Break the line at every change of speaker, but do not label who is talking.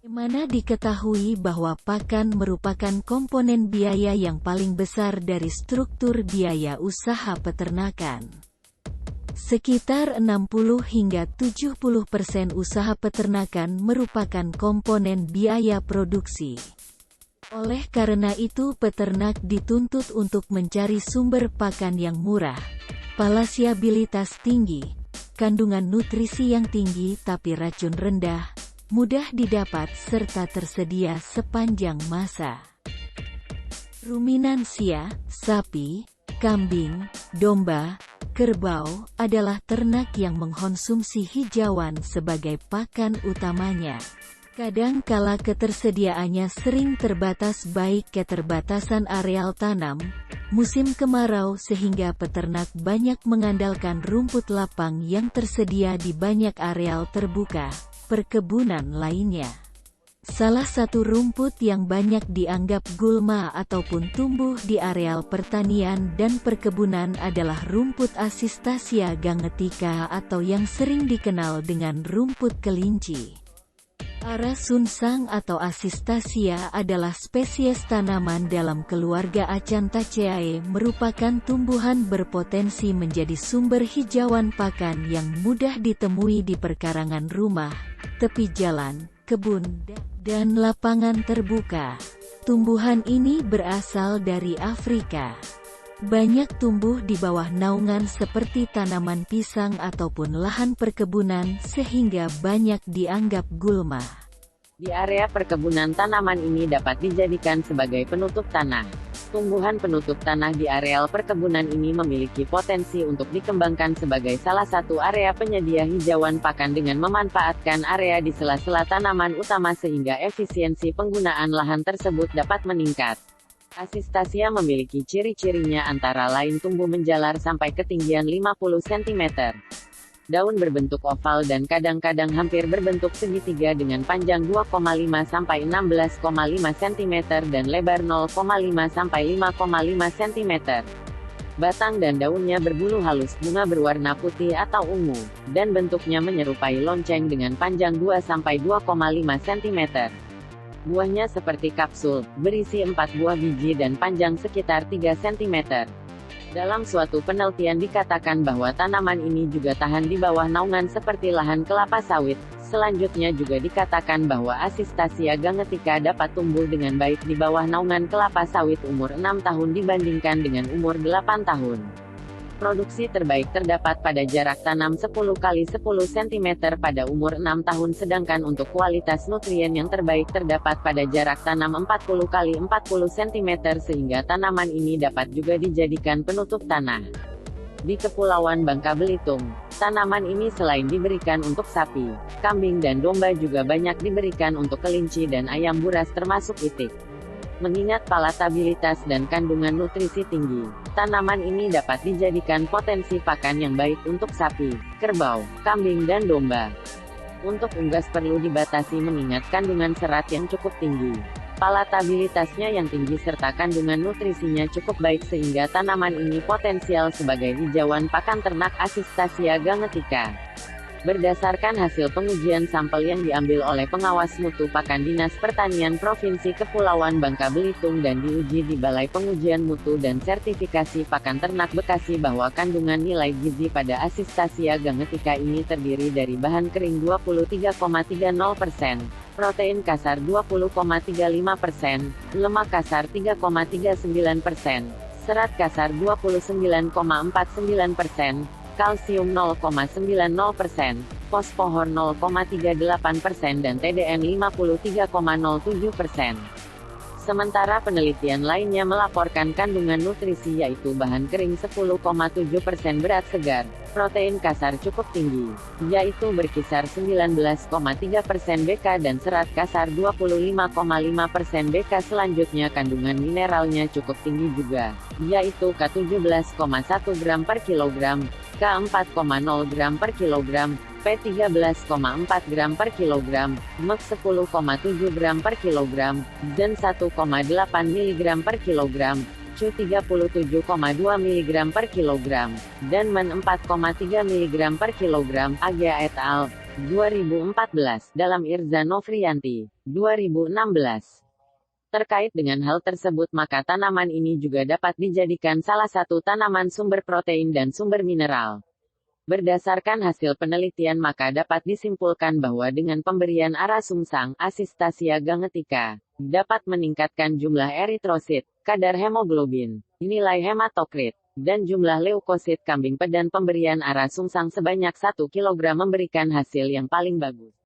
Mana diketahui bahwa pakan merupakan komponen biaya yang paling besar dari struktur biaya usaha peternakan. Sekitar 60 hingga 70% usaha peternakan merupakan komponen biaya produksi. Oleh karena itu peternak dituntut untuk mencari sumber pakan yang murah, palatabilitas tinggi, kandungan nutrisi yang tinggi tapi racun rendah, mudah didapat serta tersedia sepanjang masa. Ruminansia, sapi, kambing, domba, kerbau, adalah ternak yang mengkonsumsi hijauan sebagai pakan utamanya. Kadang-kala ketersediaannya sering terbatas baik keterbatasan areal tanam, musim kemarau sehingga peternak banyak mengandalkan rumput lapang yang tersedia di banyak areal terbuka, perkebunan lainnya. Salah satu rumput yang banyak dianggap gulma ataupun tumbuh di areal pertanian dan perkebunan adalah rumput Asistacia gangetica atau yang sering dikenal dengan rumput kelinci. Ara sunsang atau Asistacia adalah spesies tanaman dalam keluarga Acanthaceae, merupakan tumbuhan berpotensi menjadi sumber hijauan pakan yang mudah ditemui di perkarangan rumah, tepi jalan, kebun, dan lapangan terbuka. Tumbuhan ini berasal dari Afrika. Banyak tumbuh di bawah naungan seperti tanaman pisang ataupun lahan perkebunan sehingga banyak dianggap gulma.
Di area perkebunan tanaman ini dapat dijadikan sebagai penutup tanah. Tumbuhan penutup tanah di areal perkebunan ini memiliki potensi untuk dikembangkan sebagai salah satu area penyedia hijauan pakan dengan memanfaatkan area di sela-sela tanaman utama sehingga efisiensi penggunaan lahan tersebut dapat meningkat. Asistacia memiliki ciri-cirinya antara lain tumbuh menjalar sampai ketinggian 50 cm. Daun berbentuk oval dan kadang-kadang hampir berbentuk segitiga dengan panjang 2,5 sampai 16,5 cm dan lebar 0,5 sampai 5,5 cm. Batang dan daunnya berbulu halus, bunga berwarna putih atau ungu, dan bentuknya menyerupai lonceng dengan panjang 2 sampai 2,5 cm. Buahnya seperti kapsul, berisi 4 buah biji dan panjang sekitar 3 cm. Dalam suatu penelitian dikatakan bahwa tanaman ini juga tahan di bawah naungan seperti lahan kelapa sawit. Selanjutnya juga dikatakan bahwa Asistacia gangetica dapat tumbuh dengan baik di bawah naungan kelapa sawit umur 6 tahun dibandingkan dengan umur 8 tahun. Produksi terbaik terdapat pada jarak tanam 10 x 10 cm pada umur 6 tahun sedangkan untuk kualitas nutrien yang terbaik terdapat pada jarak tanam 40 x 40 cm sehingga tanaman ini dapat juga dijadikan penutup tanah. Di Kepulauan Bangka Belitung, tanaman ini selain diberikan untuk sapi, kambing dan domba juga banyak diberikan untuk kelinci dan ayam buras termasuk itik. Mengingat palatabilitas dan kandungan nutrisi tinggi, tanaman ini dapat dijadikan potensi pakan yang baik untuk sapi, kerbau, kambing dan domba. Untuk unggas perlu dibatasi mengingat kandungan serat yang cukup tinggi. Palatabilitasnya yang tinggi serta kandungan nutrisinya cukup baik sehingga tanaman ini potensial sebagai hijauan pakan ternak Asistacia gangetica. Berdasarkan hasil pengujian sampel yang diambil oleh pengawas mutu pakan Dinas Pertanian Provinsi Kepulauan Bangka Belitung dan diuji di Balai Pengujian Mutu dan Sertifikasi Pakan Ternak Bekasi bahwa kandungan nilai gizi pada Asistacia gangetica ini terdiri dari bahan kering 23,30%, protein kasar 20,35%, lemak kasar 3,39%, serat kasar 29,49%, kalsium 0,90%, fosfor 0,38% dan TDN 53,07%. Sementara penelitian lainnya melaporkan kandungan nutrisi yaitu bahan kering 10,7% berat segar, protein kasar cukup tinggi, yaitu berkisar 19,3% BK dan serat kasar 25,5% BK. Selanjutnya kandungan mineralnya cukup tinggi juga, yaitu K17,1 gram per kilogram, K4,0 gram per kilogram, P13,4 gram per kilogram, Meg 10,7 gram per kilogram, dan 1,8 mg per kilogram, Cu 37,2 mg per kilogram, dan Men 4,3 mg per kilogram. AG et al. 2014, dalam Irza Novrianti, 2016. Terkait dengan hal tersebut maka tanaman ini juga dapat dijadikan salah satu tanaman sumber protein dan sumber mineral. Berdasarkan hasil penelitian maka dapat disimpulkan bahwa dengan pemberian arasumsang, Asistasia gangetica, dapat meningkatkan jumlah eritrosit, kadar hemoglobin, nilai hematokrit, dan jumlah leukosit kambing. Pemberian arasumsang sebanyak 1 kg memberikan hasil yang paling bagus.